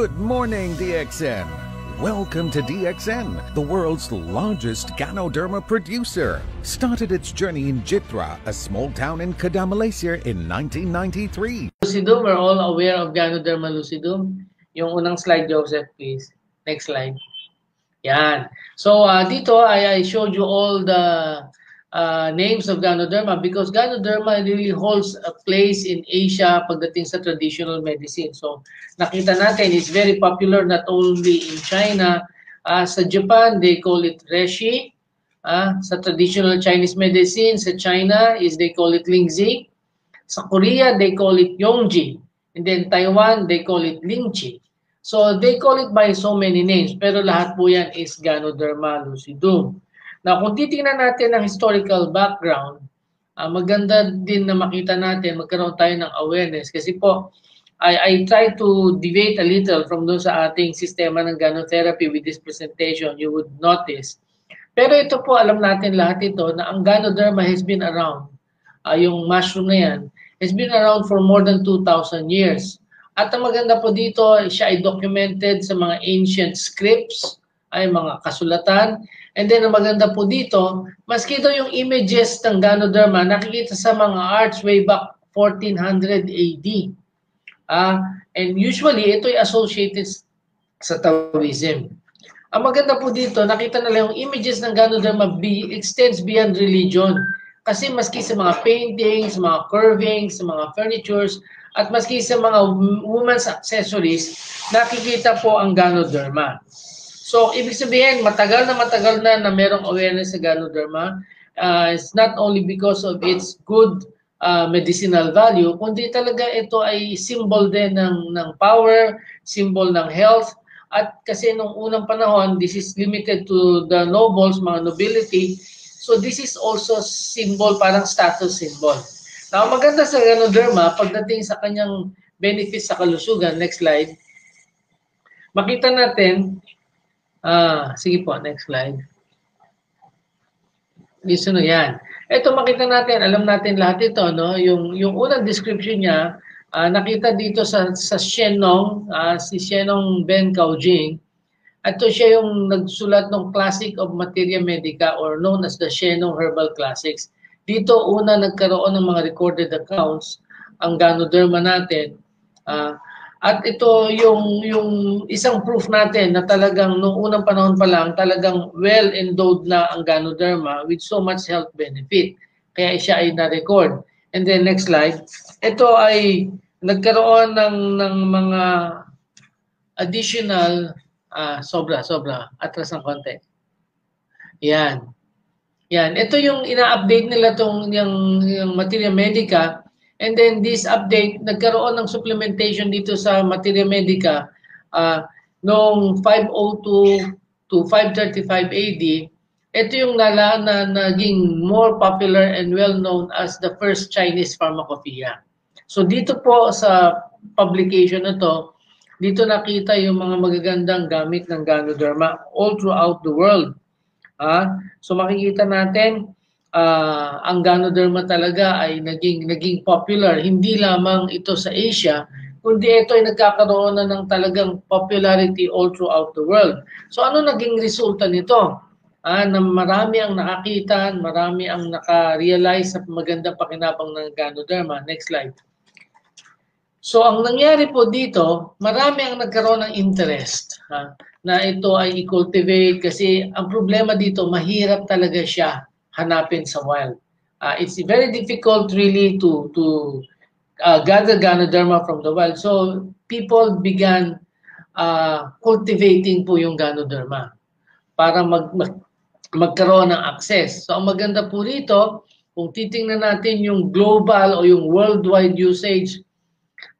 Good morning, DXN. Welcome to DXN, the world's largest Ganoderma producer. Started its journey in Jitra, a small town in Kedah, Malaysia in 1993. Lucidum, we're all aware of Ganoderma lucidum. Yung unang slide, Joseph, please. Next slide. Yan. So, dito, I showed you all the names of Ganoderma because Ganoderma really holds a place in Asia pagdating sa traditional medicine. So, nakita natin, it's very popular not only in China. Sa Japan, they call it reishi. Sa traditional Chinese medicine, sa China, they call it lingzi. Sa Korea, they call it yongji. And then Taiwan, they call it lingqi. So they call it by so many names, pero lahat po yan is Ganoderma lucidum. Now, kung titingnan natin ang historical background, maganda din na makita natin, magkaroon tayo ng awareness. Kasi po, I try to deviate a little from doon sa ating sistema ng Ganotherapy with this presentation, you would notice. Pero ito po, alam natin lahat ito, na ang Ganoderma has been around, yung mushroom na yan, has been around for more than 2,000 years. At ang maganda po dito, siya ay documented sa mga ancient scripts, ay mga kasulatan. And then ang maganda po dito, maski ito yung images ng Ganoderma, nakikita sa mga arts way back 1400 AD. And usually, ito ay associated sa Taoism. Ang maganda po dito, nakita na lang yung images ng Ganoderma extends beyond religion. Kasi maski sa mga paintings, mga carvings, sa mga furnitures, at maski sa mga women's accessories, nakikita po ang Ganoderma. So, ibig sabihin, matagal na merong awareness sa Ganoderma. It's not only because of its good medicinal value, kundi talaga ito ay symbol din ng power, symbol ng health. At kasi nung unang panahon, this is limited to the nobles, mga nobility. So, this is also symbol, parang status symbol. Now, maganda sa Ganoderma, pagdating sa kanyang benefits sa kalusugan, next slide, makita natin, sige po, next slide. Sunod yan. Ito makita natin, alam natin lahat ito, no? Yung unang description niya, nakita dito sa Shennong, si Shennong Ben Caojing. Ito siya yung nagsulat ng Classic of Materia Medica or known as the Shennong Herbal Classics. Dito una nagkaroon ng mga recorded accounts ang Ganoderma natin. At ito yung isang proof natin na talagang noong unang panahon pa lang talagang well-endowed na ang Ganoderma with so much health benefit. Kaya siya ay na-record. And then next slide. Ito ay nagkaroon ng mga additional sobra. Atras ng konti. Yan. Yan. Ito yung ina-update nila yung Materia Medica. And then this update, nagkaroon ng supplementation dito sa Materia Medica noong 502 to 535 AD. Ito yung naging more popular and well-known as the first Chinese pharmacopoeia. So dito po sa publication na to, dito nakita yung mga magagandang gamit ng Ganoderma all throughout the world. So makikita natin, ang Ganoderma talaga ay naging popular. Hindi lamang ito sa Asia, kundi ito ay nagkakaroon na ng talagang popularity all throughout the world. So ano naging resulta nito? Na marami ang nakakita, marami ang naka-realize sa magandang pakinabang ng Ganoderma. Next slide. So ang nangyari po dito, marami ang nagkaroon ng interest na ito ay i-cultivate kasi ang problema dito, mahirap talaga siya hanapin sa wild. It's very difficult really to gather Ganoderma from the wild. So people began cultivating po yung Ganoderma para magkaroon ng access. So ang maganda po rito, kung titingnan natin yung global o yung worldwide usage,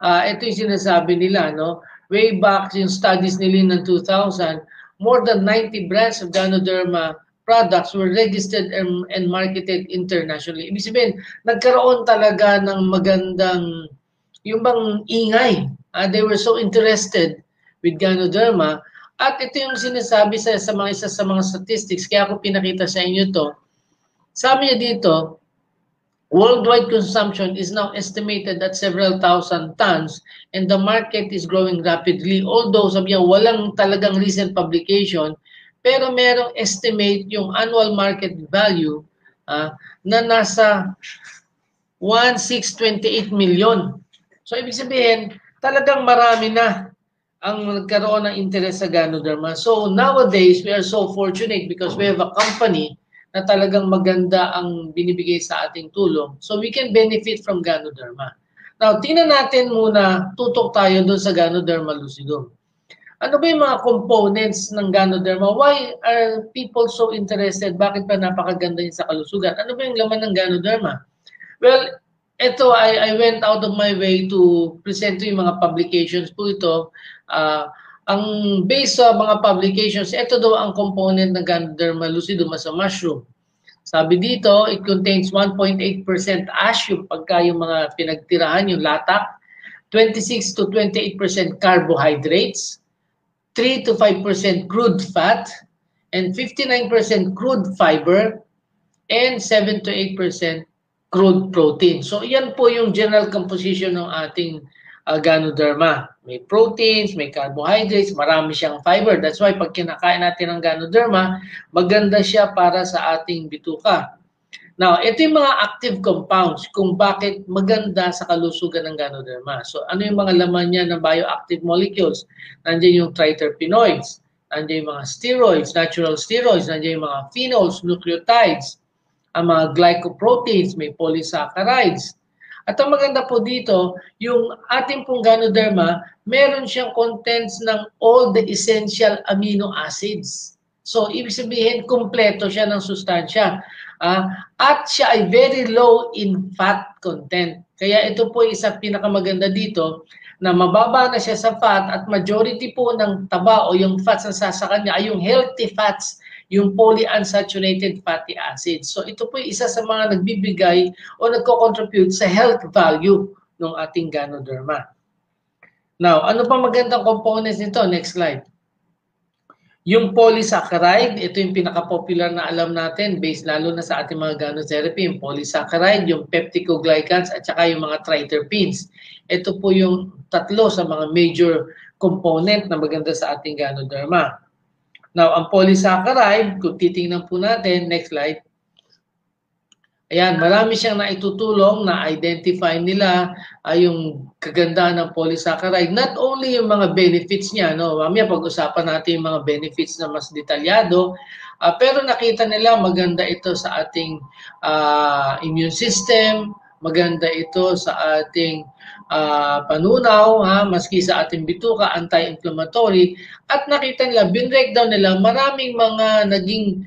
ito yung sinasabi nila, no? Way back yung studies nila ng 2000, more than 90 brands of Ganoderma products were registered and marketed internationally. Ibig sabihin, nagkaroon talaga ng magandang, yung bang ingay. They were so interested with Ganoderma. At ito yung sinasabi sa mga statistics, kaya ako pinakita sa inyo to. Sabi niya dito, Worldwide consumption is now estimated at several thousand tons and the market is growing rapidly. Although sabi niya, walang talagang recent publication, pero merong estimate yung annual market value na nasa 1,628 million. So ibig sabihin, talagang marami na ang nagkaroon ng interest sa Ganoderma. So nowadays, we are so fortunate because we have a company na talagang maganda ang binibigay sa ating tulong. So we can benefit from Ganoderma. Now, tingnan natin muna, tutok tayo doon sa Ganoderma lucidum. Ano ba yung mga components ng Ganoderma? Why are people so interested? Bakit pa napakaganda yun sa kalusugan? Ano ba yung laman ng Ganoderma? Well, ito, I went out of my way to present to yung mga publications po ito. Ang base sa mga publications, ito daw ang component ng Ganoderma lucidum sa mushroom. Sabi dito, it contains 1.8% ash, yung pagka yung mga pinagtirahan, yung latak, 26 to 28% carbohydrates, 3 to 5% crude fat, and 59% crude fiber, and 7 to 8% crude protein. So, yan po yung general composition ng ating Ganoderma. May proteins, may carbohydrates, marami siyang fiber. That's why pag kinakain natin ng Ganoderma, maganda siya para sa ating bituka. Now, ito yung mga active compounds kung bakit maganda sa kalusugan ng Ganoderma. So, ano yung mga laman niya ng bioactive molecules? Nandiyan yung triterpenoids, nandiyan yung mga steroids, natural steroids, nandiyan yung mga phenols, nucleotides, ang mga glycoproteins, may polysaccharides. At ang maganda po dito, yung ating pong Ganoderma, meron siyang contents ng all the essential amino acids. So, ibig sabihin, kumpleto siya ng sustansya. At siya ay very low in fat content. Kaya ito po isa pinakamaganda dito, na mababa na siya sa fat at majority po ng taba o yung fats na sa kanya ay yung healthy fats, yung polyunsaturated fatty acids. So ito po isa sa mga nagbibigay o nagko-contribute sa health value ng ating Ganoderma. Now, ano pa magandang components nito? Next slide. Yung polysaccharide, ito yung pinaka-popular na alam natin based lalo na sa ating mga ganotherapy, yung polysaccharide, yung peptidoglycans at saka yung mga triterpenes. Ito po yung tatlo sa mga major component na maganda sa ating Ganoderma. Now, ang polysaccharide, kung titingnan po natin, next slide. Ayan, marami siyang naitutulong na identify nila yung kagandahan ng polysaccharide. Not only yung mga benefits niya, no? Mamaya pag-usapan natin yung mga benefits na mas detalyado, pero nakita nila maganda ito sa ating immune system, maganda ito sa ating panunaw, maski sa ating bituka, anti-inflammatory, at nakita nila, binreakdown nila, maraming mga naging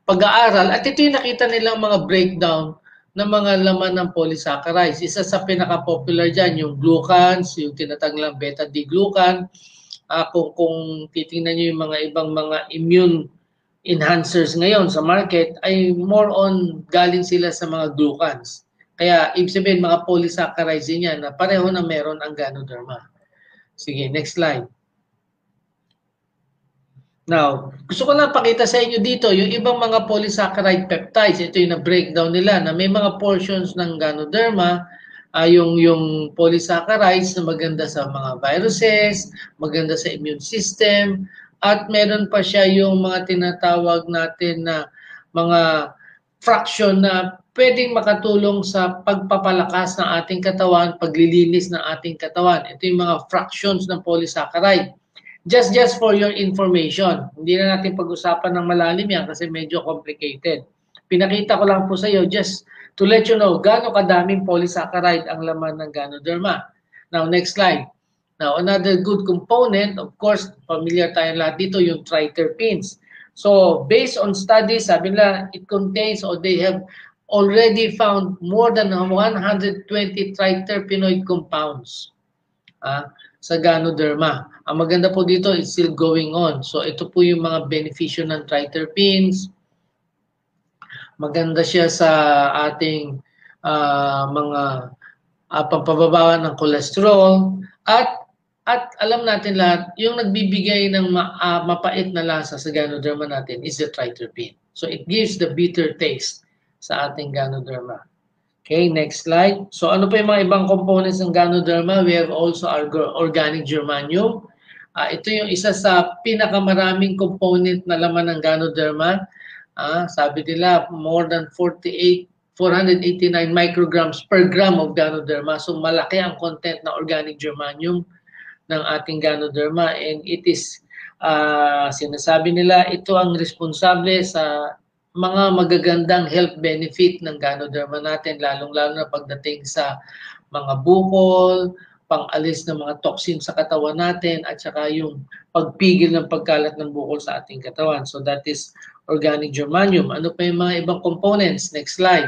pag-aaral, at ito yung nakita nilang mga breakdown ng mga laman ng polysaccharides. Isa sa pinaka-popular dyan, yung glucans, yung tinatanglang beta-D-glucan. Kung titingnan nyo yung mga ibang mga immune enhancers ngayon sa market, ay more on galing sila sa mga glucans. Kaya, ibig sabihin, mga polysaccharides din yan na pareho na meron ang Ganoderma. Sige, next slide. Now, gusto ko lang pakita sa inyo dito, yung ibang mga polysaccharide peptides, ito yung na-breakdown nila na may mga portions ng Ganoderma, yung polysaccharides na maganda sa mga viruses, maganda sa immune system, at meron pa siya yung mga tinatawag natin na mga fraction na pwedeng makatulong sa pagpapalakas ng ating katawan, paglilinis ng ating katawan. Ito yung mga fractions ng polysaccharide. Just for your information, hindi na natin pag-usapan ng malalim yan kasi medyo complicated. Pinakita ko lang po sa iyo just to let you know gaano kadaming polysaccharide ang laman ng Ganoderma. Now, next slide. Now, another good component, of course, familiar tayo lahat dito, yung triterpenes. So, based on studies, sabi nila, it contains or they have already found more than 120 triterpenoid compounds sa Ganoderma. Ang maganda po dito is still going on. So ito po yung mga benepisyo ng triterpenes. Maganda siya sa ating mga pampababa ng cholesterol. At alam natin lahat, yung nagbibigay ng mapait na lasa sa Ganoderma natin is the triterpene. So it gives the bitter taste sa ating Ganoderma. Okay, next slide. So ano pa yung mga ibang components ng Ganoderma? We have also our organic germanium. Ito yung isa sa pinakamaraming component na laman ng Ganoderma. Sabi nila more than 489 micrograms per gram of Ganoderma. So malaki ang content na organic germanium ng ating Ganoderma, and it is sinasabi nila ito ang responsable sa mga magagandang health benefit ng Ganoderma natin, lalong-lalo na pagdating sa mga bukol, pang-alis ng mga toxin sa katawan natin, at saka yung pagpigil ng pagkalat ng bukol sa ating katawan. So that is organic germanium. Ano pa yung mga ibang components? Next slide.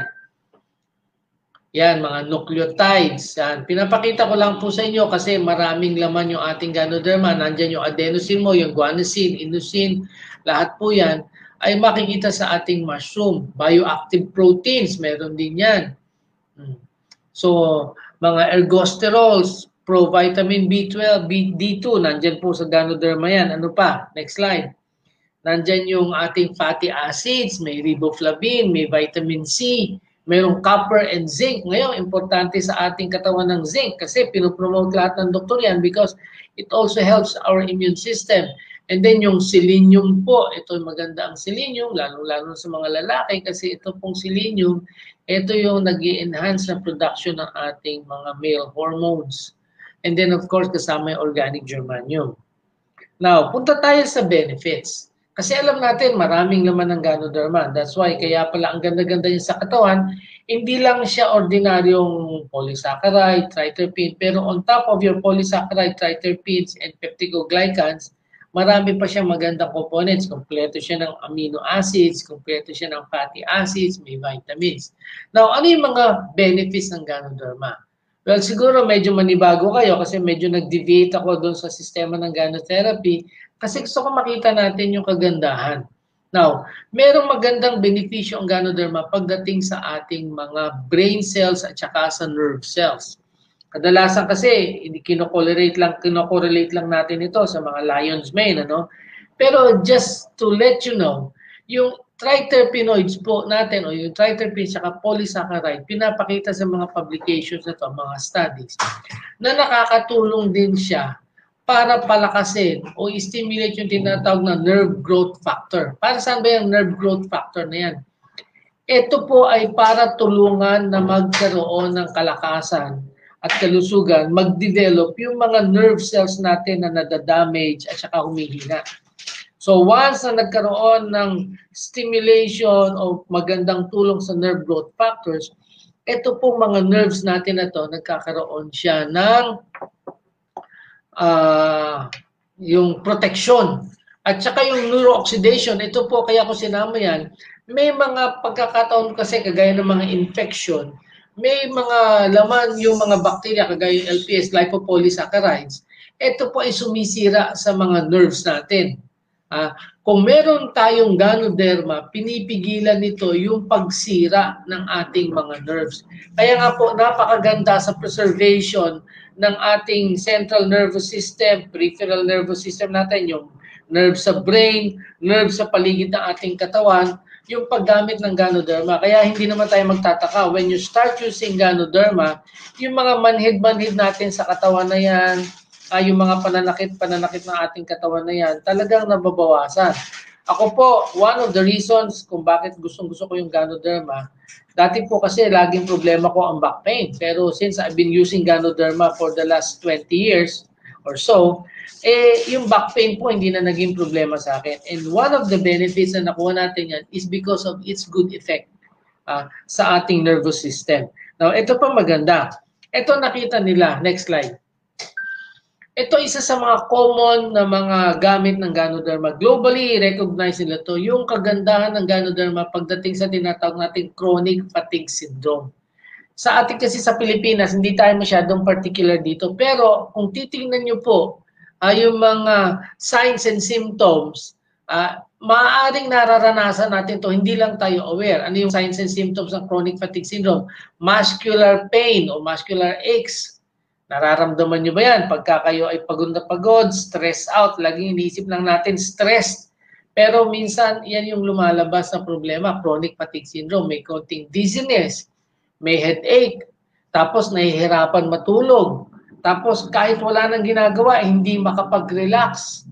Yan, mga nucleotides. Yan. Pinapakita ko lang po sa inyo kasi maraming laman yung ating Ganoderma. Nandyan yung adenosine mo, yung guanosine, inosine, lahat po yan ay makikita sa ating mushroom. Bioactive proteins, meron din yan. So, mga ergosterols, provitamin B12, D2, nandyan po sa Ganoderma yan. Ano pa? Next slide. Nandyan yung ating fatty acids, may riboflavin, may vitamin C, mayroong copper and zinc. Ngayon, importante sa ating katawan ng zinc kasi pinopromote lahat ng doktor yan because it also helps our immune system. And then yung selenium po, ito maganda ang selenium, lalo-lalo sa mga lalaki kasi ito pong selenium, ito yung nag-i-enhance na production ng ating mga male hormones. And then of course, kasama yung organic germanium. Now, punta tayo sa benefits. Kasi alam natin, maraming laman ng Ganoderma. That's why, kaya pala ang ganda-ganda niya sa katawan, hindi lang siya ordinaryong polysaccharide, triterpene, pero on top of your polysaccharide, triterpenes, and peptidoglycans, marami pa siyang magandang components. Kompleto siya ng amino acids, kompleto siya ng fatty acids, may vitamins. Now, ano yung mga benefits ng Ganoderma? Well, siguro medyo manibago kayo kasi medyo nag-deviate ako doon sa sistema ng Ganotherapy kasi gusto ko makita natin yung kagandahan. Now, merong magandang benepisyo ang Ganoderma pagdating sa ating mga brain cells at saka sa nerve cells. Kadalasan kasi kinokorrelate lang natin ito sa mga lion's mane, ano? Pero just to let you know, yung triterpenoids po natin o yung triterpenes at polysaccharide, pinapakita sa mga publications na to, mga studies, na nakakatulong din siya para palakasin o stimulate yung tinatawag na nerve growth factor. Para saan ba yung nerve growth factor na yan? Ito po ay para tulungan na magkaroon ng kalakasan at kalusugan, mag-develop yung mga nerve cells natin na nadadamage at saka humihina. So once na nagkaroon ng stimulation o magandang tulong sa nerve growth factors, ito pong mga nerves natin na to, nagkakaroon siya ng yung protection. At saka yung neurooxidation, ito po kaya ko sinama yan, may mga pagkakataon kasi kagaya ng mga infection, may mga laman yung mga bacteria kagaya yung LPS, lipopolysaccharides, ito po ay sumisira sa mga nerves natin. Kung meron tayong Ganoderma, pinipigilan nito yung pagsira ng ating mga nerves. Kaya nga po, napakaganda sa preservation ng ating central nervous system, peripheral nervous system natin, yung nerve sa brain, nerve sa paligid ng ating katawan, yung paggamit ng Ganoderma. Kaya hindi naman tayo magtataka. When you start using Ganoderma, yung mga manhid-manhid natin sa katawan na yan, yung mga pananakit ng ating katawan na yan, talagang nababawasan. Ako po, one of the reasons kung bakit gustong-gusto ko yung Ganoderma, dati po kasi laging problema ko ang back pain. Pero since I've been using Ganoderma for the last 20 years or so, yung back pain po hindi na naging problema sa akin. And one of the benefits na nakuha natin yan is because of its good effect sa ating nervous system. Now, ito pa maganda. Ito nakita nila. Next slide. Ito isa sa mga common na mga gamit ng Ganoderma. Globally, recognize nila to yung kagandahan ng Ganoderma pagdating sa tinatawag nating chronic fatigue syndrome. Sa atin kasi sa Pilipinas, hindi tayo masyadong particular dito. Pero kung titingnan nyo po, yung mga signs and symptoms, maaaring nararanasan natin to, hindi lang tayo aware. Ano yung signs and symptoms ng chronic fatigue syndrome? Muscular pain o muscular aches. Nararamdaman nyo ba yan? Pagka kayo ay pagod na pagod, stress out, laging iniisip lang natin stressed. Pero minsan, yan yung lumalabas na problema, chronic fatigue syndrome. May konting dizziness, may headache, tapos nahihirapan matulog. Tapos kahit wala nang ginagawa, hindi makapag-relax.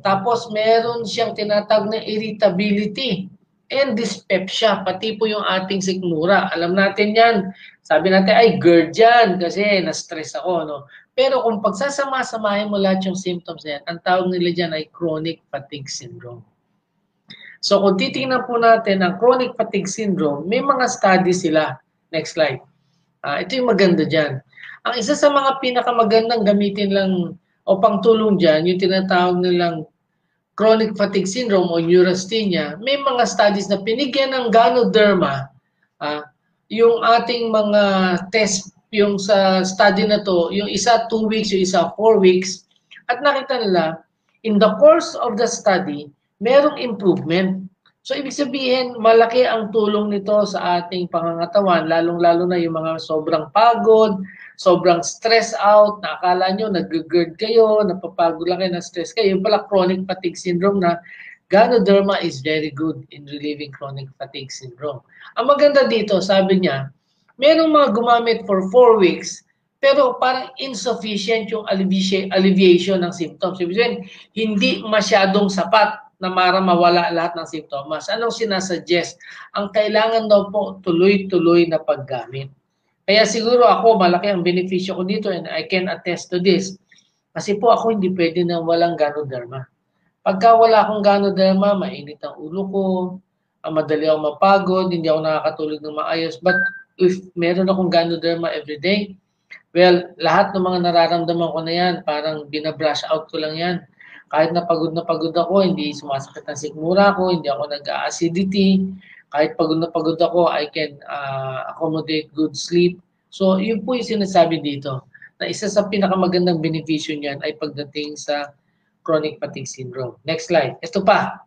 Tapos meron siyang tinatawag na irritability and dyspepsia, pati po yung ating sikmura. Alam natin yan. Sabi natin, ay GERD yan kasi na-stress ako. No? Pero kung pagsasama-samahin mo lahat yung symptoms na yan, ang tawag nila dyan ay chronic fatigue syndrome. So kung titingnan po natin ang chronic fatigue syndrome, may mga studies sila. Next slide. Ito yung maganda dyan. Ang isa sa mga pinakamagandang gamitin lang o pangtulong dyan, yung tinatawag nilang chronic fatigue syndrome o neurasthenia, may mga studies na pinigyan ng Ganoderma, yung ating mga test, yung sa study na to, yung isa 2 weeks, yung isa 4 weeks, at nakita nila, in the course of the study, merong improvement. So, ibig sabihin, malaki ang tulong nito sa ating pangangatawan, lalong-lalo na yung mga sobrang pagod, sobrang stress out, na akala nyo, nag-GERD kayo, napapagod lang kayo, na-stress kayo. Yung pala chronic fatigue syndrome na Ganoderma is very good in relieving chronic fatigue syndrome. Ang maganda dito, sabi niya, merong mga gumamit for 4 weeks, pero parang insufficient yung alleviation ng symptoms. Ibig sabihin, hindi masyadong sapat na mawala lahat ng simptomas. Anong sinasuggest? Ang kailangan daw po tuloy-tuloy na paggamit. Kaya siguro ako, malaki ang benepisyo ko dito and I can attest to this. Kasi po ako hindi pwede na walang Ganoderma. Pagka wala akong Ganoderma, mainit ang ulo ko, madali ako mapagod, hindi ako nakakatulog ng maayos. But if meron akong Ganoderma everyday, well, lahat ng mga nararamdaman ko na yan, parang binabrush out ko lang yan. Kahit na pagod ako, hindi sumasakit ang sikmura ko, hindi ako nag-acidity. Kahit pagod ako, I can accommodate good sleep. So, yun po yung sinasabi dito, na isa sa pinakamagandang benepisyo niyan ay pagdating sa chronic fatigue syndrome. Next slide. Ito pa.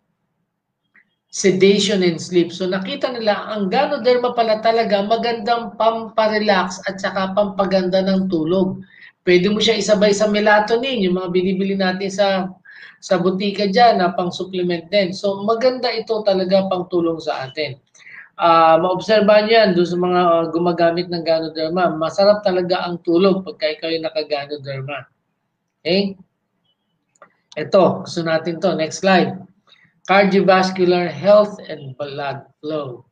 Sedation and sleep. So, nakita nila, ang Ganoderma pala talaga magandang pamparelax at saka pampaganda ng tulog. Pwede mo siya isabay sa melatonin, yung mga binibili natin sa butika dyan na pang-supplement din. So, maganda ito talaga pang tulong sa atin. Maobserbahan yan doon sa mga gumagamit ng Ganoderma. Masarap talaga ang tulog pagka ikaw yung naka-Ganoderma. Okay? Ito, gusto natin to. Next slide. Cardiovascular health and blood flow.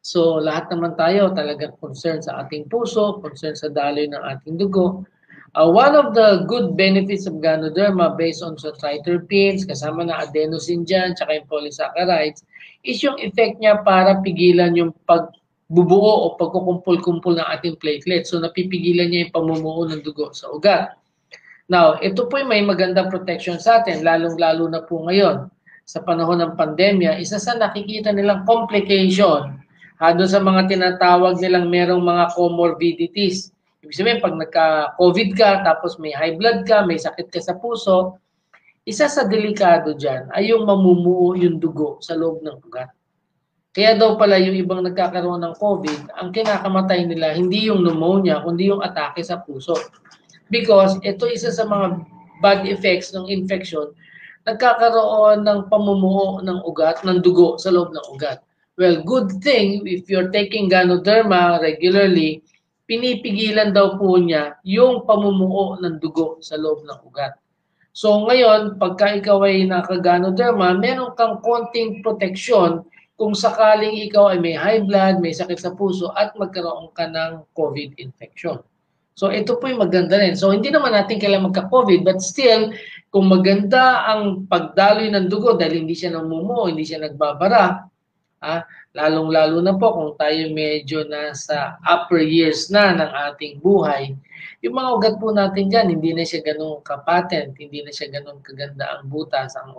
So, lahat naman tayo talagang concerned sa ating puso, concerned sa daloy ng ating dugo. One of the good benefits of Ganoderma based on sa triterpenes, kasama na adenosine dyan, tsaka yung polysaccharides, is yung effect niya para pigilan yung pagbubuo o pagkukumpul-kumpul ng ating platelets. So, napipigilan niya yung pamumuo ng dugo sa ugat. Now, ito po yung may magandang protection sa atin, lalong-lalo na po ngayon. Sa panahon ng pandemya, isa sa nakikita nilang complication, doon sa mga tinatawag nilang merong mga comorbidities. Ibig sabihin, pag nagka-COVID ka, tapos may high blood ka, may sakit ka sa puso, isa sa delikado dyan ay yung mamumuo yung dugo sa loob ng ugat. Kaya daw pala yung ibang nagkakaroon ng COVID, ang kinakamatay nila, hindi yung pneumonia, kundi yung atake sa puso. Because ito isa sa mga bad effects ng infection, nagkakaroon ng pamumuo ng ugat, ng dugo sa loob ng ugat. Well, good thing, if you're taking Ganoderma regularly, pinipigilan daw po niya yung pamumuo ng dugo sa loob ng ugat. So ngayon, pagka ikaw ay naka-Ganoderma, meron kang konting proteksyon kung sakaling ikaw ay may high blood, may sakit sa puso, at magkaroon ka ng COVID infection. So ito po yung maganda rin. So hindi naman natin kailangan magka-COVID, but still, kung maganda ang pagdaloy ng dugo dahil hindi siya namumuo, hindi siya nagbabara, lalong-lalo na po kung tayo medyo nasa upper years na ng ating buhay, yung mga ugat po natin dyan, hindi na siya ganun kapatent, hindi na siya ganun kaganda ang butas, ang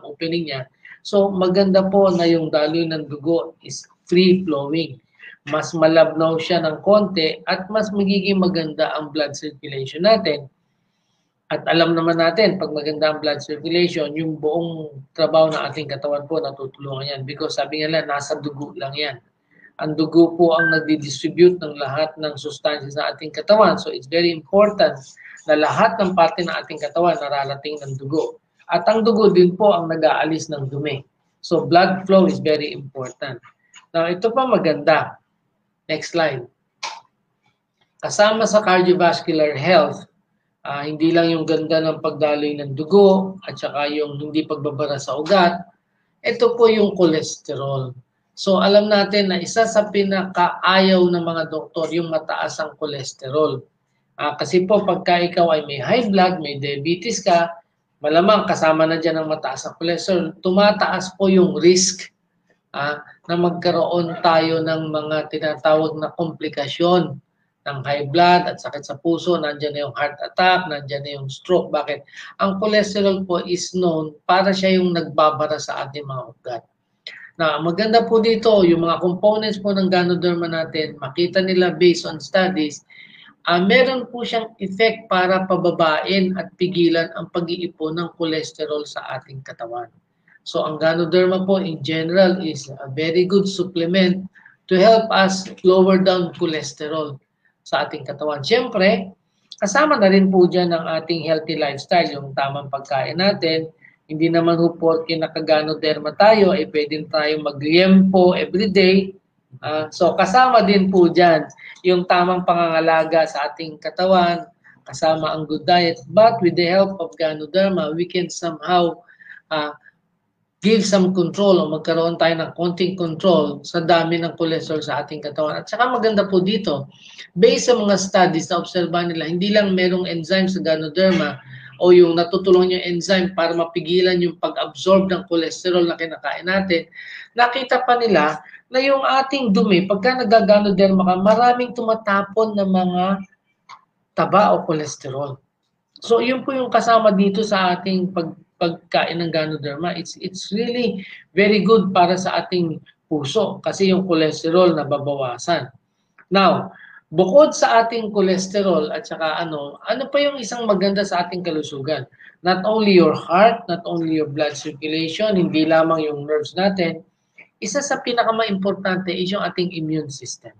opening niya. So maganda po na yung daloy ng dugo is free-flowing. Mas malabnaw siya ng konti at mas magiging maganda ang blood circulation natin. At alam naman natin, pag maganda ang blood circulation, yung buong trabaho ng ating katawan po natutulungan yan. Because sabi nga lang, nasa dugo lang yan. Ang dugo po ang nagdi-distribute ng lahat ng sustansya sa ating katawan. So it's very important na lahat ng parte ng ating katawan nararating ng dugo. At ang dugo din po ang nag-aalis ng dumi. So blood flow is very important. Now, ito pa maganda. Next slide. Kasama sa cardiovascular health, hindi lang yung ganda ng pagdaloy ng dugo at saka yung hindi pagbabara sa ugat, ito po yung cholesterol. So alam natin na isa sa pinakaayaw ng mga doktor yung mataas ang cholesterol. Kasi po pagka ikaw ay may high blood, may diabetes ka, malamang kasama na dyan ang mataas ang cholesterol, tumataas po yung risk na magkaroon tayo ng mga tinatawag na komplikasyon ng high blood at sakit sa puso, nandiyan na yung heart attack, nandiyan na yung stroke. Bakit? Ang cholesterol po is known para siya yung nagbabara sa ating mga ugat. Na maganda po dito, yung mga components po ng Ganoderma natin, makita nila based on studies, meron po siyang effect para pababain at pigilan ang pag-iipon ng cholesterol sa ating katawan. So ang Ganoderma po in general is a very good supplement to help us lower down cholesterol sa ating katawan. Siyempre, kasama na rin po dyan ang ating healthy lifestyle, yung tamang pagkain natin. Hindi naman po porke nakaganoderma tayo, ay pwedeng tayo mag-liempo everyday. So kasama din po dyan yung tamang pangangalaga sa ating katawan, kasama ang good diet. But with the help of Ganoderma, we can somehow give some control o magkaroon tayo ng konting control sa dami ng cholesterol sa ating katawan. At saka maganda po dito, based sa mga studies na obserbahan nila, hindi lang merong enzyme sa Ganoderma o yung natutulungan yung enzyme para mapigilan yung pag-absorb ng cholesterol na kinakain natin, nakita pa nila na yung ating dumi, pagka nag-Ganoderma ka, maraming tumatapon ng mga taba o cholesterol. So yun po yung kasama dito sa ating pagkain ng Ganoderma. It's really very good para sa ating puso kasi yung cholesterol nababawasan. Now, bukod sa ating cholesterol at saka ano pa yung isang maganda sa ating kalusugan? Not only your heart, not only your blood circulation, hindi lamang yung nerves natin, isa sa pinaka-importante is yung ating immune system.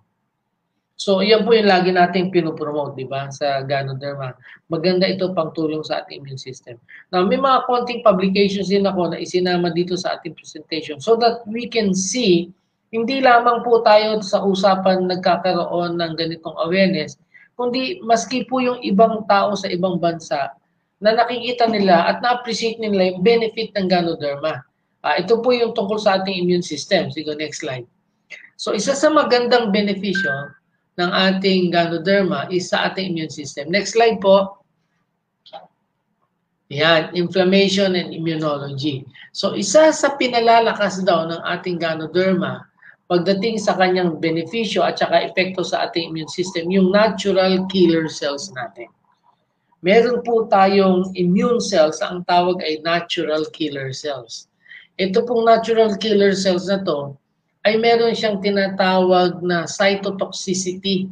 So, iyan po yung lagi nating pinopromote, di ba, sa Ganoderma. Maganda ito pang tulong sa ating immune system. Now, may mga konting publications din ako na isinama dito sa ating presentation so that we can see, hindi lamang po tayo sa usapan nagkakaroon ng ganitong awareness, kundi maski po yung ibang tao sa ibang bansa na nakikita nila at na-appreciate nila yung benefit ng Ganoderma. Ito po yung tungkol sa ating immune system. Sige, next slide. So, isa sa magandang benepisyo ng ating Ganoderma is sa ating immune system. Next slide po. Yan, inflammation and immunology. So, isa sa pinalalakas daw ng ating Ganoderma pagdating sa kanyang benepisyo at saka epekto sa ating immune system, yung natural killer cells natin. Meron po tayong immune cells, ang tawag ay natural killer cells. Ito pong natural killer cells na to, ay meron siyang tinatawag na cytotoxicity.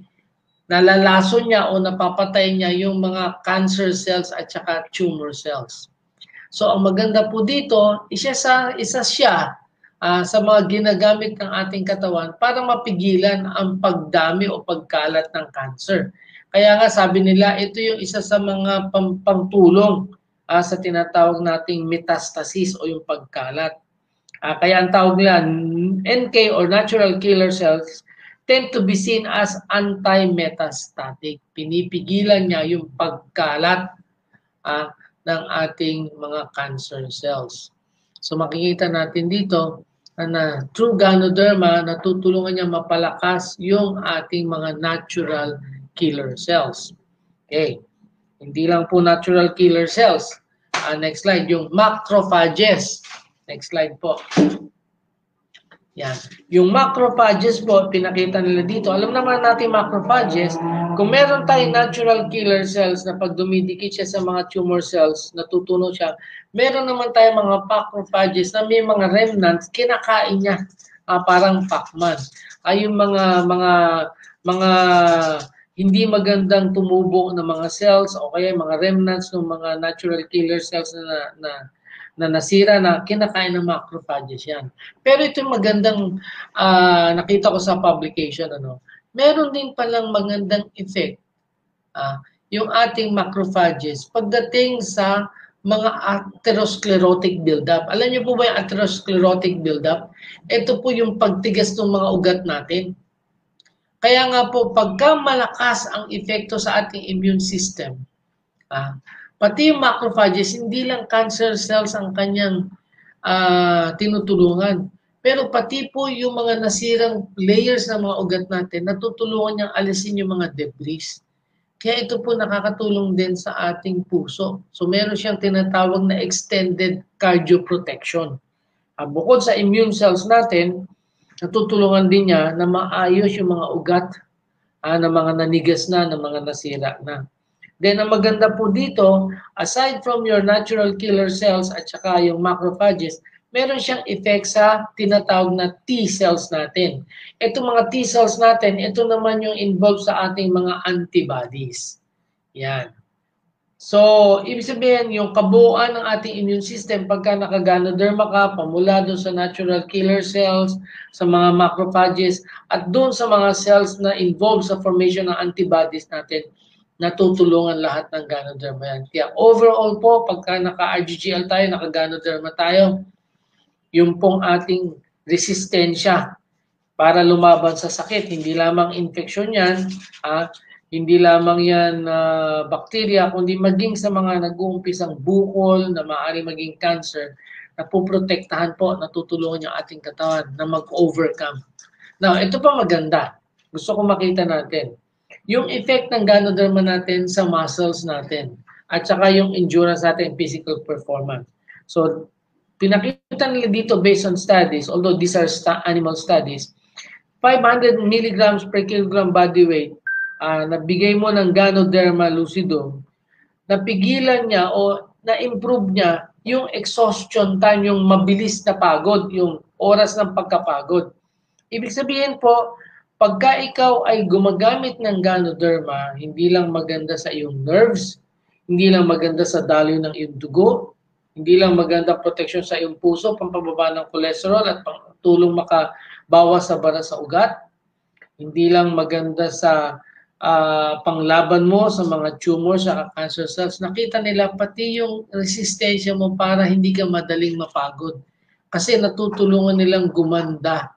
Nalalason niya o napapatay niya yung mga cancer cells at saka tumor cells. So ang maganda po dito, isa siya sa mga ginagamit ng ating katawan para mapigilan ang pagdami o pagkalat ng cancer. Kaya nga sabi nila, ito yung isa sa mga pangtulong sa tinatawag nating metastasis o yung pagkalat. Kaya ang tawag nila, NK or natural killer cells tend to be seen as anti-metastatic. Pinipigilan niya yung pagkalat ng ating mga cancer cells. So makikita natin dito na through Ganoderma, natutulungan niya mapalakas yung ating mga natural killer cells. Okay. Hindi lang po natural killer cells. Next slide, yung macrophages. Next slide po. Yan. Yung macrophages po, pinakita nila dito. Alam naman natin macrophages, kung meron tayong natural killer cells na pag dumidikit siya sa mga tumor cells, natutuno siya, meron naman tayong mga macrophages na may mga remnants, kinakain niya. Parang Pac-Man. Yung mga hindi magandang tumubo na mga cells o kaya mga remnants ng mga natural killer cells na nasira na kinakain ng macrophages yan. Pero ito yung magandang nakita ko sa publication. Meron din palang magandang effect yung ating macrophages pagdating sa mga atherosclerotic buildup. Alam niyo po ba yung atherosclerotic buildup? Ito po yung pagtigas ng mga ugat natin. Kaya nga po, pagka malakas ang epekto sa ating immune system, pati yung macrophages, hindi lang cancer cells ang kanyang tinutulungan. Pero pati po yung mga nasirang layers ng mga ugat natin, natutulungan niyang alisin yung mga debris. Kaya ito po nakakatulong din sa ating puso. So meron siyang tinatawag na extended cardioprotection. Bukod sa immune cells natin, natutulungan din niya na maayos yung mga ugat na mga nanigas na, na mga nasira na. Then ang maganda po dito, aside from your natural killer cells at saka yung macrophages, meron siyang effect sa tinatawag na T cells natin. Itong mga T cells natin, ito naman yung involved sa ating mga antibodies. Yan. So, ibig sabihin, yung kabuuan ng ating immune system, pagka nakaganoderma ka, pamula doon sa natural killer cells, sa mga macrophages, at doon sa mga cells na involved sa formation ng antibodies natin, natutulungan lahat ng ganoderma yan. Kaya overall po, pagka naka-RGGL tayo, naka-ganoderma tayo, yung pong ating resistensya para lumaban sa sakit. Hindi lamang infeksyon yan, hindi lamang yan bakterya, kundi maging sa mga nag-uumpisang bukol na maaari maging cancer, na puprotektahan po, natutulungan yung ating katawan na mag-overcome. Now, ito pa maganda. Gusto ko makita natin. Yung effect ng ganoderma natin sa muscles natin at saka yung endurance natin, physical performance. So, pinakita nila dito based on studies, although these are animal studies, 500 milligrams per kilogram body weight, nabigay mo ng Ganoderma lucidum, napigilan niya o na-improve niya yung exhaustion time, yung mabilis na pagod, yung oras ng pagkapagod. Ibig sabihin po, pagka ikaw ay gumagamit ng Ganoderma, hindi lang maganda sa iyong nerves, hindi lang maganda sa daloy ng iyong dugo, hindi lang maganda protection sa iyong puso, pampababa ng cholesterol at tulong makabawas sa bara sa ugat. Hindi lang maganda sa panglaban mo sa mga tumors, sa cancer cells. Nakita nila pati yung resistensya mo para hindi ka madaling mapagod. Kasi natutulungan nilang gumanda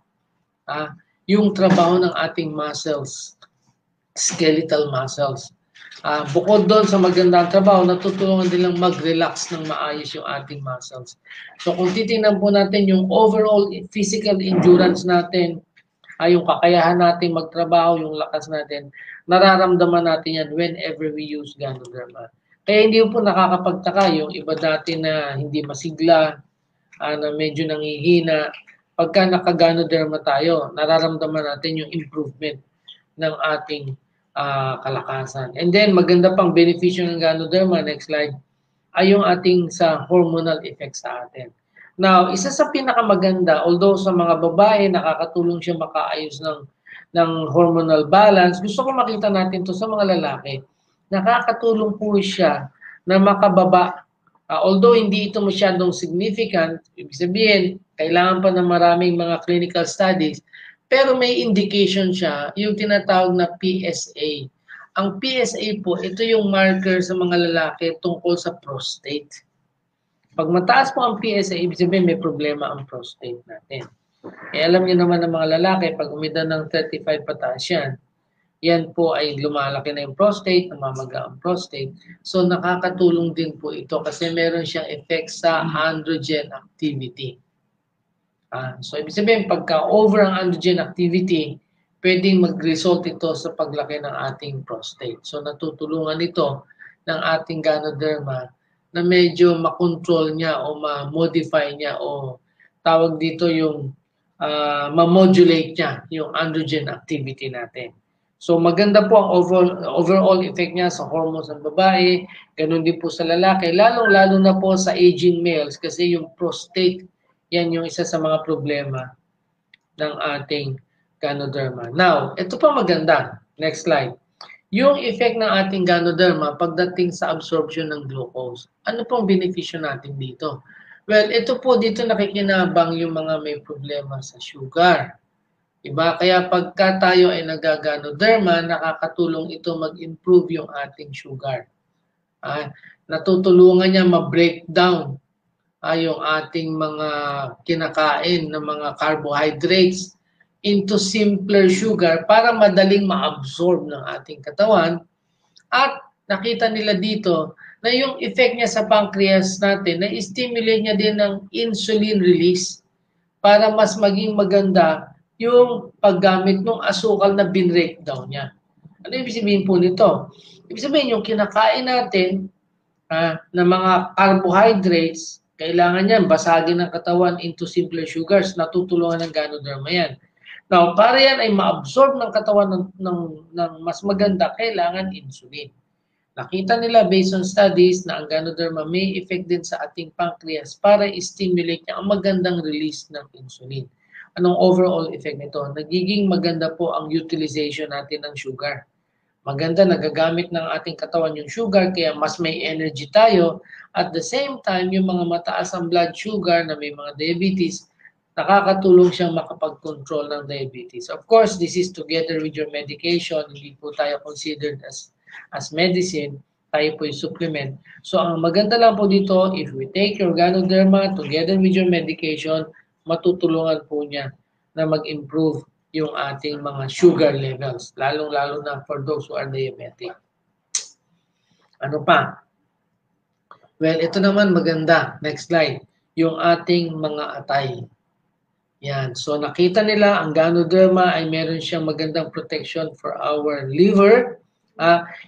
yung trabaho ng ating muscles, skeletal muscles. Bukod doon sa magandang trabaho, natutulungan nilang mag-relax ng maayos yung ating muscles. So kung titingnan po natin yung overall physical endurance natin, yung kakayahan natin magtrabaho, yung lakas natin, nararamdaman natin yan whenever we use Ganoderma. Kaya hindi po nakakapagtaka yung iba dati na hindi masigla, na medyo nanghihina. Pagka naka-Ganoderma tayo, nararamdaman natin yung improvement ng ating kalakasan. And then, maganda pang benepisyo ng Ganoderma, next slide, ay yung ating sa hormonal effect sa atin. Now, isa sa pinakamaganda, although sa mga babae, nakakatulong siya makaayos ng hormonal balance, gusto ko makita natin to sa mga lalaki. Nakakatulong po siya na makababa. Although hindi ito masyadong significant, ibig sabihin, kailangan pa ng maraming mga clinical studies, pero may indication siya, yung tinatawag na PSA. Ang PSA po, ito yung marker sa mga lalaki tungkol sa prostate. Pag mataas po ang PSA, ibig sabihin may problema ang prostate natin. Alam niyo naman ng mga lalaki, pag umida ng 35 pataas yan po ay lumalaki na yung prostate, namamaga ang prostate. So nakakatulong din po ito kasi meron siyang effect sa androgen activity. So, ibig sabihin, pagka over ang androgen activity, pwedeng mag-result ito sa paglaki ng ating prostate. So, natutulungan ito ng ating Ganoderma na medyo makontrol niya o ma-modify niya o tawag dito yung ma-modulate niya yung androgen activity natin. So, maganda po ang overall effect niya sa hormones ng babae, ganun din po sa lalaki, lalong-lalo na po sa aging males kasi yung prostate, yan yung isa sa mga problema ng ating Ganoderma. Now, ito pa maganda. Next slide. Yung effect ng ating Ganoderma pagdating sa absorption ng glucose. Ano pong benepisyo natin dito? Well, ito po dito nakikinabang yung mga may problema sa sugar. Diba? Kaya pagka tayo ay nag-Ganoderma, nakakatulong ito mag-improve yung ating sugar. Natutulungan niya ma-break down yung ating mga kinakain ng mga carbohydrates into simpler sugar para madaling ma-absorb ng ating katawan. At nakita nila dito na yung effect niya sa pancreas natin, na stimulate niya din ng insulin release para mas maging maganda yung paggamit ng asukal na bin-breakdown niya. Ano ibig sabihin po nito? Ibig sabihin yung kinakain natin na mga carbohydrates, kailangan yan basagin ng katawan into simpler sugars, natutulungan ng Ganoderma yan. Now, para yan ay ma-absorb ng katawan ng mas maganda, kailangan insulin. Nakita nila based on studies na ang Ganoderma may effect din sa ating pancreas para i-stimulate niya ang magandang release ng insulin. Anong overall effect nito? Nagiging maganda po ang utilization natin ng sugar. Maganda, nagagamit ng ating katawan yung sugar, kaya mas may energy tayo. At the same time, yung mga mataas ang blood sugar na may mga diabetes, nakakatulong siyang makapag-control ng diabetes. Of course, this is together with your medication. Hindi po tayo considered as medicine. Tayo po yung supplement. So, ang maganda lang po dito, if we take your Ganoderma together with your medication, matutulungan po niya na mag-improve yung ating mga sugar levels, lalong-lalo na for those who are diabetic. Ano pa? Well, ito naman maganda. Next slide. Yung ating mga atay. Yan. So, nakita nila ang Ganoderma ay meron siyang magandang protection for our liver.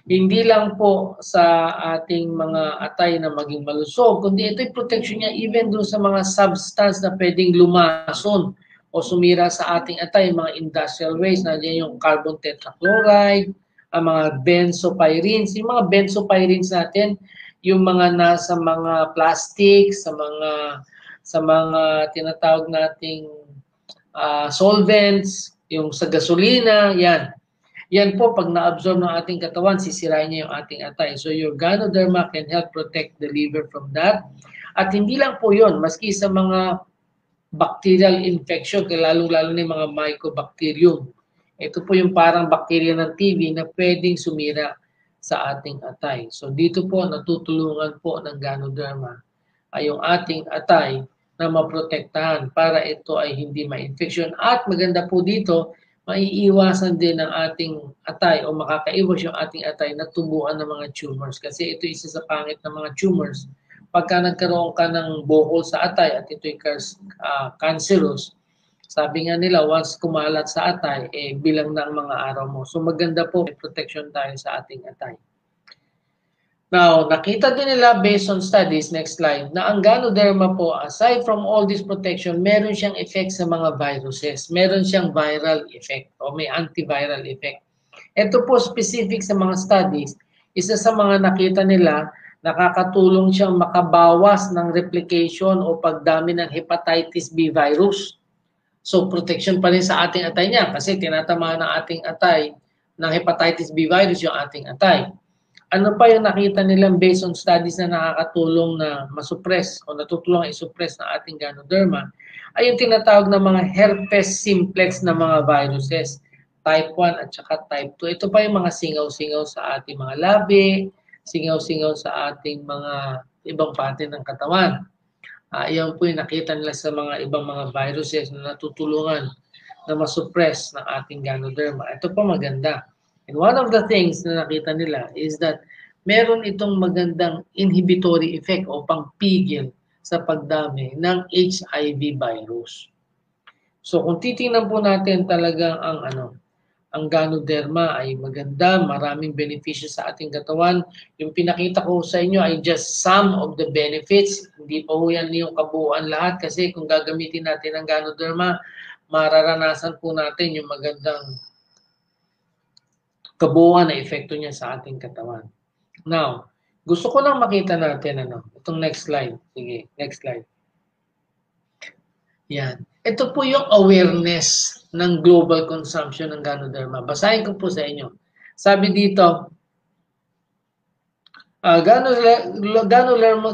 Hindi lang po sa ating mga atay na maging malusog, kundi ito'y protection niya even doon sa mga substance na pwedeng lumason o sumira sa ating atay, mga industrial waste, nandiyan yung carbon tetrachloride, ang mga benzopyrene. Yung mga benzopyrenes natin, yung mga nasa mga plastic, sa mga tinatawag nating solvents, yung sa gasolina, yan. Yan po, pag na-absorb ng ating katawan, sisirain niya yung ating atay. So your Ganoderma can help protect the liver from that. At hindi lang po yun, maski sa mga bacterial infection, lalo-lalo na yung mga mycobacterium. Ito po yung parang bacteria ng TB na pwedeng sumira sa ating atay. So dito po, natutulungan po ng Ganoderma ay yung ating atay na maprotektahan para ito ay hindi ma-infection. At maganda po dito, maiiwasan din ng ating atay o makakaiwas yung ating atay na tubuan ng mga tumors. Kasi ito isa sa pangit ng mga tumors. Pagka nagkaroon ka ng buhol sa atay at ito'y cancerous, sabi nga nila, once kumalat sa atay, bilang na ang mga araw mo. So maganda po, may protection tayo sa ating atay. Now, nakita din nila based on studies, next slide, na ang Ganoderma po, aside from all this protection, meron siyang effect sa mga viruses. Meron siyang viral effect o may antiviral effect. Ito po specific sa mga studies, isa sa mga nakita nila, nakakatulong siyang makabawas ng replication o pagdami ng hepatitis B virus. So, protection pa rin sa ating atay niya kasi tinatamaan ng ating atay ng hepatitis B virus yung ating atay. Ano pa yung nakita nilang based on studies na nakakatulong na masuppress o natutulong isuppress na ating Ganoderma ay yung tinatawag na mga herpes simplex na mga viruses, type 1 at saka type 2. Ito pa yung mga singaw-singaw sa ating mga labi, singaw-singaw sa ating mga ibang parte ng katawan. Yan po yung nakita nila sa mga ibang mga viruses na natutulungan na masuppress ng ating Ganoderma. Ito pa maganda. And one of the things na nakita nila is that meron itong magandang inhibitory effect o pangpigil sa pagdami ng HIV virus. So kung titingnan po natin talagang ang Ganoderma ay maganda, maraming benepisyo sa ating katawan. Yung pinakita ko sa inyo ay just some of the benefits. Hindi pa po yan yung kabuuan lahat kasi kung gagamitin natin ang Ganoderma, mararanasan po natin yung magandang kabuuan na epekto niya sa ating katawan. Now, gusto ko lang makita natin itong next slide. Sige, next slide. Yan. Ito po yung awareness ng global consumption ng Ganoderma. Basahin ko po sa inyo. Sabi dito, Ganoderma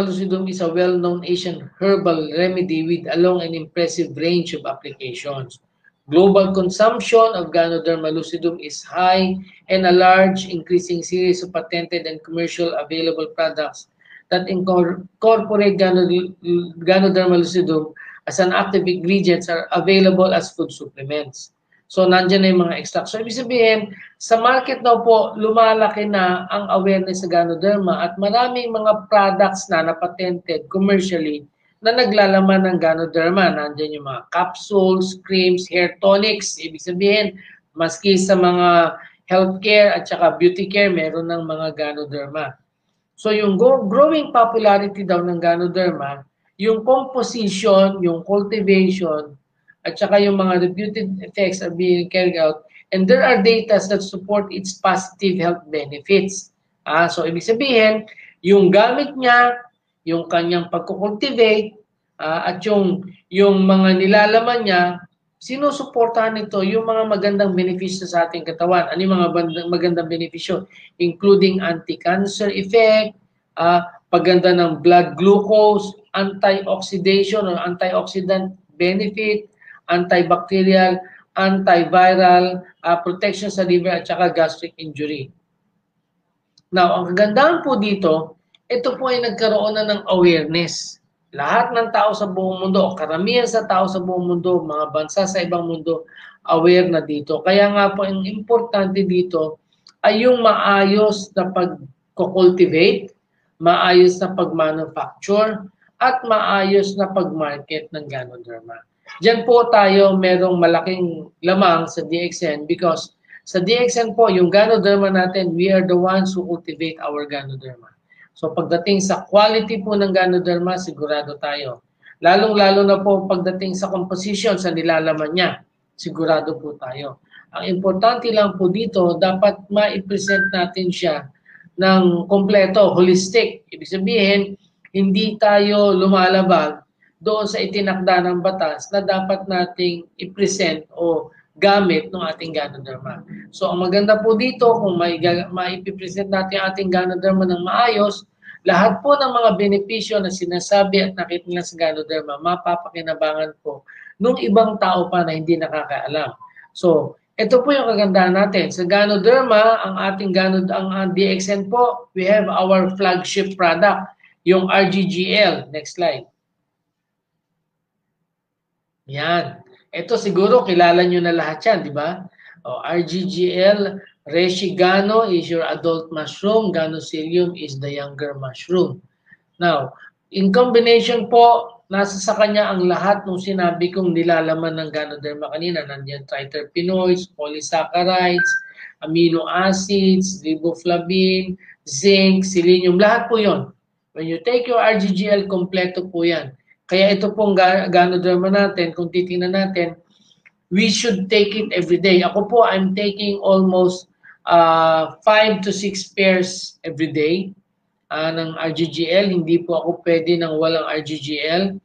lucidum is a well-known Asian herbal remedy with a long and impressive range of applications. Global consumption of Ganoderma lucidum is high, and a large increasing series of patented and commercial available products that incorporate Ganoderma lucidum as an active ingredients are available as food supplements. So, nandiyan na yung mga extract. So, ibig sabihin, sa market daw po, lumalaki na ang awareness sa Ganoderma at maraming mga products na patented commercially na naglalaman ng Ganoderma. Nandiyan yung mga capsules, creams, hair tonics. Ibig sabihin, maski sa mga healthcare at saka beauty care, meron ng mga Ganoderma. So yung growing popularity daw ng Ganoderma, yung composition, yung cultivation, at saka yung mga reputed effects are being carried out, and there are data that support its positive health benefits. So ibig sabihin, yung gamit niya, yung kanyang pagkukultivate, at yung mga nilalaman niya, sinusuportahan nito yung mga magandang benepisyo sa ating katawan. Ano yung mga magandang benepisyo? Including anti-cancer effect, pagganda ng blood glucose, anti-oxidation or antioxidant benefit, antibacterial, antiviral, protection sa liver at saka gastric injury. Now, ang kagandahan po dito, ito po ay nagkaroon na ng awareness. Lahat ng tao sa buong mundo, karamihan sa tao sa buong mundo, mga bansa sa ibang mundo, aware na dito. Kaya nga po, ang importante dito ay yung maayos na pag-cultivate, maayos na pag-manufacture, at maayos na pag-market ng Ganoderma. Diyan po tayo merong malaking lamang sa DXN because sa DXN po, yung Ganoderma natin, we are the ones who cultivate our Ganoderma. So pagdating sa quality po ng Ganoderma, sigurado tayo. Lalong-lalo na po pagdating sa composition, sa nilalaman niya, sigurado po tayo. Ang importante lang po dito, dapat ma-present natin siya ng kompleto, holistic. Ibig sabihin, hindi tayo lumalabag doon sa itinakda ng batas na dapat nating i-present o gamit ng ating Ganoderma. So ang maganda po dito, kung maipipresent natin ang ating Ganoderma ng maayos, lahat po ng mga benepisyo na sinasabi at nakita nila sa Ganoderma, mapapakinabangan po nung ibang tao pa na hindi nakakaalam. So ito po yung kagandahan natin. Sa Ganoderma, ang ating ang DXN po, we have our flagship product, yung RGGL. Next slide. Yan. Ito siguro kilala nyo na lahat yan, di ba? RGGL, Reishi Gano is your adult mushroom, Ganosylium is the younger mushroom. Now, in combination po, nasa sa kanya ang lahat ng sinabi kong nilalaman ng Ganoderma kanina. Nandiyan triterpenoids, polysaccharides, amino acids, riboflavin, zinc, selenium, lahat po yon. When you take your RGGL, kompleto po yan. Kaya ito pong Ganoderma natin, kung titingnan natin, we should take it every day. Ako po, I'm taking almost 5 to 6 pairs every day ng RGGL. Hindi po ako pwede ng walang RGGL.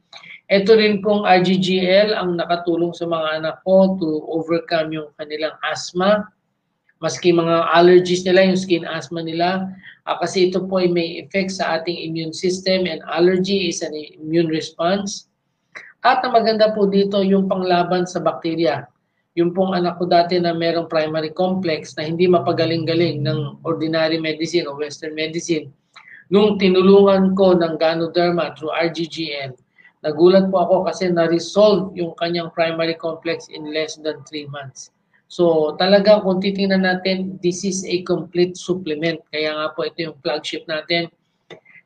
Ito rin pong RGGL ang nakatulong sa mga anak ko to overcome yung kanilang asthma. Maski mga allergies nila, yung skin asthma nila, kasi ito po ay may effect sa ating immune system, and allergy is an immune response. At ang maganda po dito yung panglaban sa bakterya. Yung pong anak ko dati na merong primary complex na hindi mapagaling-galing ng ordinary medicine o western medicine, nung tinulungan ko ng Ganoderma through RGGN, nagulat po ako kasi na-resolve yung kanyang primary complex in less than 3 months. So talaga kung titingnan natin, this is a complete supplement. Kaya nga po ito yung flagship natin.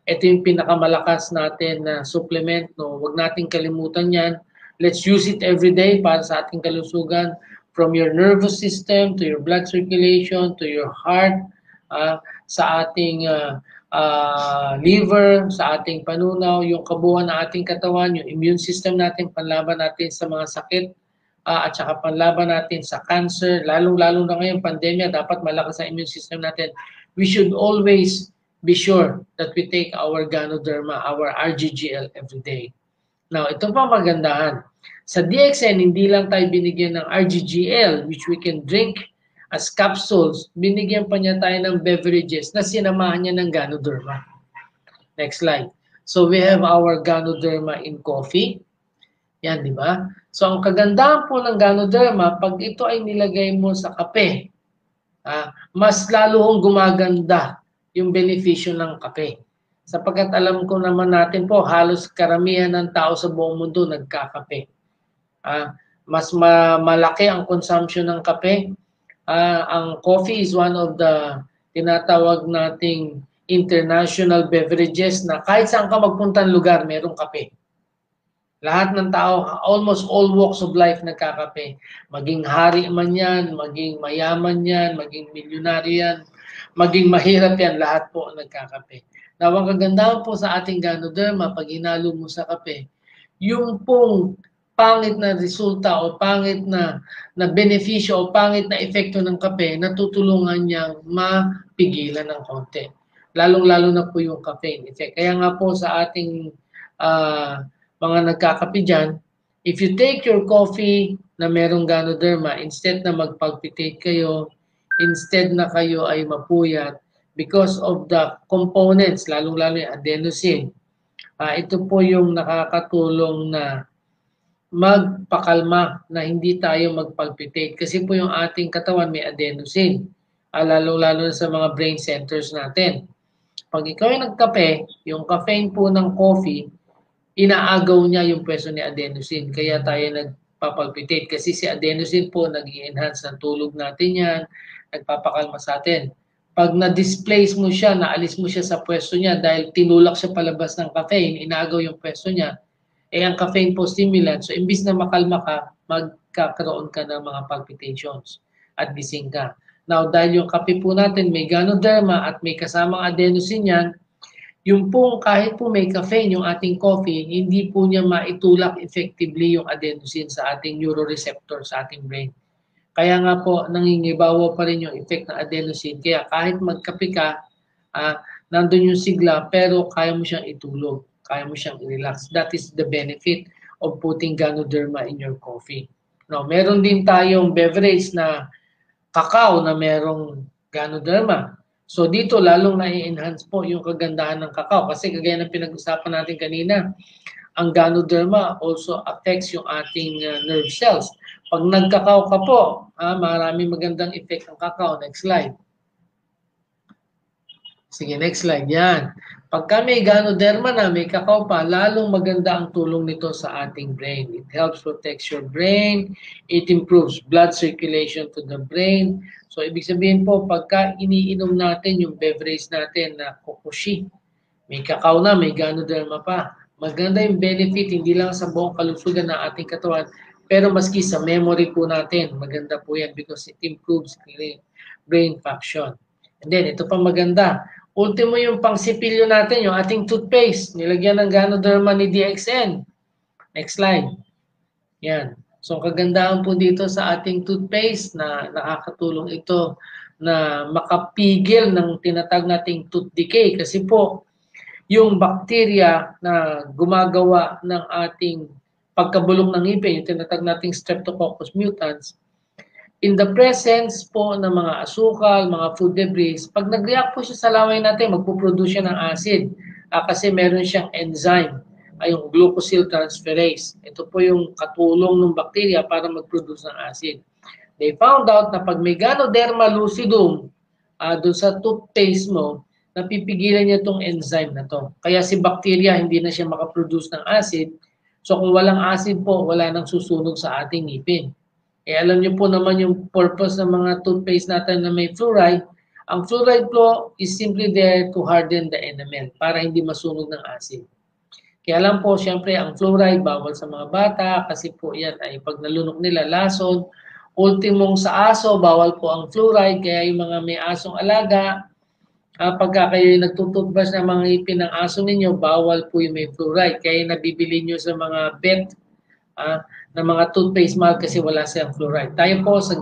Ito yung pinakamalakas natin na supplement. No? Huwag nating kalimutan yan. Let's use it every day para sa ating kalusugan. From your nervous system, to your blood circulation, to your heart, sa ating liver, sa ating panunaw, yung kabuuan ng ating katawan, yung immune system natin, panlaban natin sa mga sakit, at saka panlaban natin sa cancer, lalong-lalo na ngayon, pandemya, dapat malakas ang immune system natin. We should always be sure that we take our Ganoderma, our RGGL every day. Now, ito pa magandahan. Sa DXN, hindi lang tayo binigyan ng RGGL, which we can drink as capsules, binigyan pa niya tayo ng beverages na sinamahan niya ng Ganoderma. Next slide. So, we have our Ganoderma in coffee. Yan, di ba? So, ang kagandahan po ng Ganoderma, pag ito ay nilagay mo sa kape, mas lalo hong gumaganda yung benepisyo ng kape. Sapagkat alam ko naman natin po, halos karamihan ng tao sa buong mundo nagkakape. Mas malaki ang consumption ng kape. Ang coffee is one of the tinatawag nating international beverages na kahit saan ka magpuntang lugar, merong kape. Lahat ng tao, almost all walks of life nagkakape. Maging hari man yan, maging mayaman yan, maging milyonaryo yan, maging mahirap yan, lahat po nagkakape. Now, ang kagandahan po sa ating Ganoderma, pag hinalo mo sa kape, yung pong pangit na resulta o pangit na benepisyo o pangit na epekto ng kape, natutulungan niyang mapigilan ng konti. Lalong-lalo na po yung caffeine effect. Kaya nga po sa ating mga nagkakape dyan, if you take your coffee na merong Ganoderma, instead na magpalpitate kayo, instead na kayo ay mapuyat, because of the components, lalong-lalo yung adenosine, ito po yung nakakatulong na magpakalma na hindi tayo magpalpitate. Kasi po yung ating katawan may adenosine, lalong-lalo sa mga brain centers natin. Pag ikaw ay nagkape, yung caffeine po ng coffee, inaagaw niya yung pwesto ni adenosine. Kaya tayo nagpapalpitate. Kasi si adenosine po nag-i-enhance ng tulog natin yan, nagpapakalma sa atin. Pag na-displace mo siya, naalis mo siya sa pwesto niya dahil tinulak siya palabas ng caffeine, inaagaw yung pwesto niya, ang caffeine po stimulant. So, imbis na makalma ka, magkakaroon ka ng mga palpitations at gising ka. Now, dahil yung kape po natin may Ganoderma at may kasamang adenosine yan, yung pong kahit po may caffeine yung ating coffee, hindi po niya maitulak effectively yung adenosine sa ating neuroreceptor sa ating brain. Kaya nga po, nangingibawa pa rin yung effect ng adenosine. Kaya kahit magkape ka, nandun yung sigla, pero kaya mo siyang itulog. Kaya mo siyang i-relax. That is the benefit of putting Ganoderma in your coffee. Now, meron din tayong beverage na cacao na merong Ganoderma. So dito lalong na-enhance po yung kagandahan ng cacao kasi kagaya ng pinag-usapan natin kanina, ang Ganoderma also affects yung ating nerve cells. Pag nagkakao ka po, maraming magandang effect ng cacao. Next slide. Sige, next slide. Yan. Pagka may Ganoderma na, may cacao pa, lalong maganda ang tulong nito sa ating brain. It helps protect your brain. It improves blood circulation to the brain. So, ibig sabihin po, pagka iniinom natin yung beverage natin na kokoshi, may cacao na, may Ganoderma pa. Maganda yung benefit, hindi lang sa buong kalusugan ng ating katawan, pero maski sa memory po natin, maganda po yan because it improves brain function. And then, ito pa maganda. Ultimo yung pangsipilyo natin, yung ating toothpaste. Nilagyan ng Ganoderma ni DXN. Next slide. Yan. So, kagandahan po dito sa ating toothpaste na nakakatulong ito na makapigil ng tinatag nating tooth decay. Kasi po, yung bakterya na gumagawa ng ating pagkabulok ng ngipin, yung tinatag nating Streptococcus mutans, in the presence po ng mga asukal, mga food debris, pag nag-react po siya sa laway natin, magpuproduce siya ng acid. Kasi meron siyang enzyme, yung glucosyltransferase. Ito po yung katulong ng bakterya para mag-produce ng acid. They found out na pag may Ganoderma lucidum doon sa toothpaste mo, napipigilan niya itong enzyme na to. Kaya si bakterya hindi na siya makaproduce ng acid. So kung walang acid po, wala nang susunog sa ating ngipin. Alam niyo po naman yung purpose ng mga toothpaste natin na may fluoride. Ang fluoride po is simply there to harden the enamel para hindi masunog ng acid. Kaya lang po, syempre, ang fluoride bawal sa mga bata kasi po yan ay pag nalunok nila lason. Ultimong sa aso, bawal po ang fluoride. Kaya yung mga may asong alaga, pagka kayo nagtututbrush ng mga ngipin ng aso ninyo, bawal po yung may fluoride. Kaya nabibili nyo sa mga vet, na mga toothpaste mahal kasi wala siyang fluoride. Tayo po sa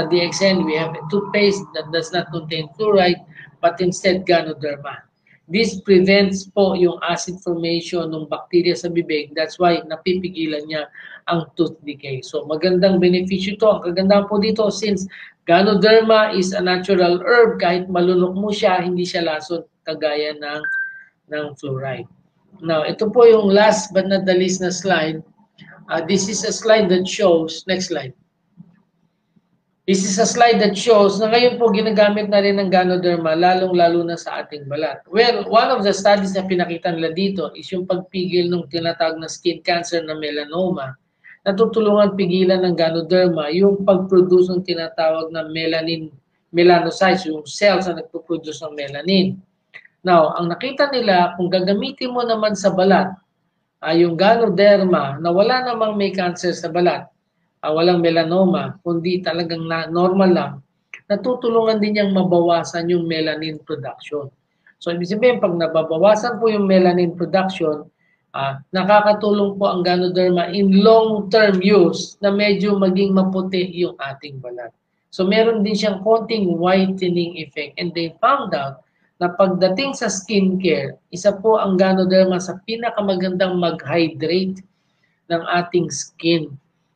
DXN, we have a toothpaste that does not contain fluoride but instead Ganoderma. This prevents po yung acid formation ng bacteria sa bibig. That's why napipigilan niya ang tooth decay. So magandang benepisyo ito. Ang kagandahan po dito since Ganoderma is a natural herb, kahit malunok mo siya, hindi siya lason kagaya ng fluoride. Now, ito po yung last but not the least na slide. This is a slide that shows, next slide. This is a slide that shows na ngayon po ginagamit na rin ng Ganoderma, lalong-lalo na sa ating balat. Well, one of the studies na pinakita nila dito is yung pagpigil ng tinatawag na skin cancer na melanoma. Natutulungan pigilan ng Ganoderma yung pag-produce ng tinatawag na melanocytes, yung cells na nagpo-produce ng melanin. Now, ang nakita nila, kung gagamitin mo naman sa balat, yung Ganoderma na wala namang may cancer sa balat, walang melanoma, kundi talagang normal lang, natutulungan din niyang mabawasan yung melanin production. So, ibig sabihin, pag nababawasan po yung melanin production, nakakatulong po ang Ganoderma in long-term use na medyo maging maputi yung ating balat. So, meron din siyang konting whitening effect. And they found out na pagdating sa skincare, isa po ang Ganoderma sa pinakamagandang mag-hydrate ng ating skin.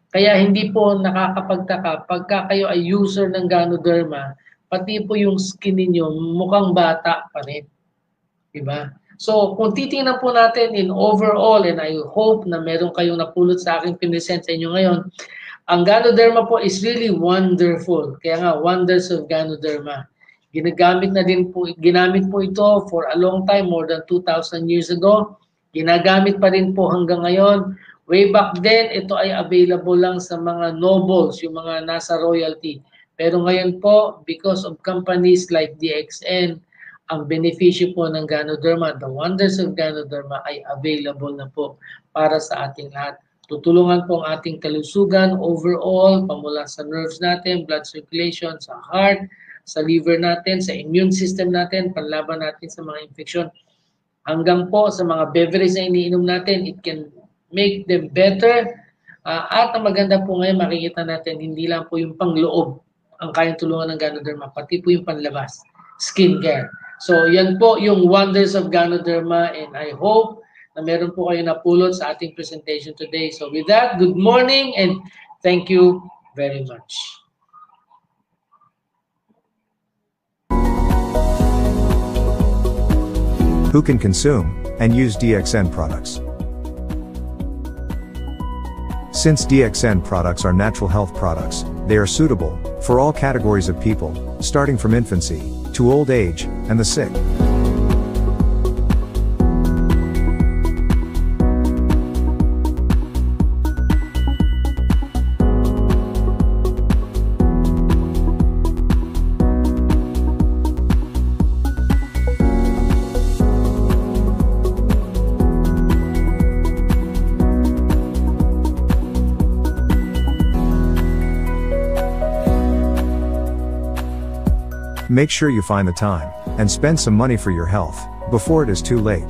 Kaya hindi po nakakapagtaka pagka kayo ay user ng Ganoderma, pati po yung skin ninyo mukhang bata pa rin. Diba? So kung titingnan po natin in overall, and I hope na meron kayong napulot sa aking pinesent sa inyo ngayon, ang Ganoderma po is really wonderful. Kaya nga, wonders of Ganoderma. Ginamit po ito for a long time, more than 2,000 years ago. Ginagamit pa rin po hanggang ngayon. Way back then, ito ay available lang sa mga nobles, yung mga nasa royalty. Pero ngayon po, because of companies like DXN, ang benepisyo po ng Ganoderma, the wonders of Ganoderma ay available na po para sa ating lahat. Tutulungan po ang ating kalusugan overall, pamula sa nerves natin, blood circulation, sa heart, sa liver natin, sa immune system natin, panlaban natin sa mga infeksyon. Hanggang po sa mga beverage na iniinom natin, it can make them better. At ang maganda po ngayon, makikita natin, hindi lang po yung pangloob ang kayang tulungan ng Ganoderma, pati po yung panlabas, skincare. So, yan po yung wonders of Ganoderma, and I hope na meron po kayo napulot sa ating presentation today. So, with that, good morning and thank you very much. Who can consume and use DXN products? Since DXN products are natural health products, they are suitable for all categories of people, starting from infancy to old age and the sick. Make sure you find the time and spend some money for your health before it is too late.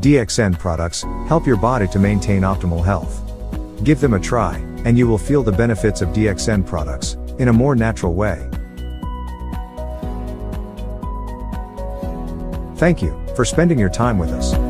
DXN products help your body to maintain optimal health. Give them a try, and you will feel the benefits of DXN products in a more natural way. Thank you for spending your time with us.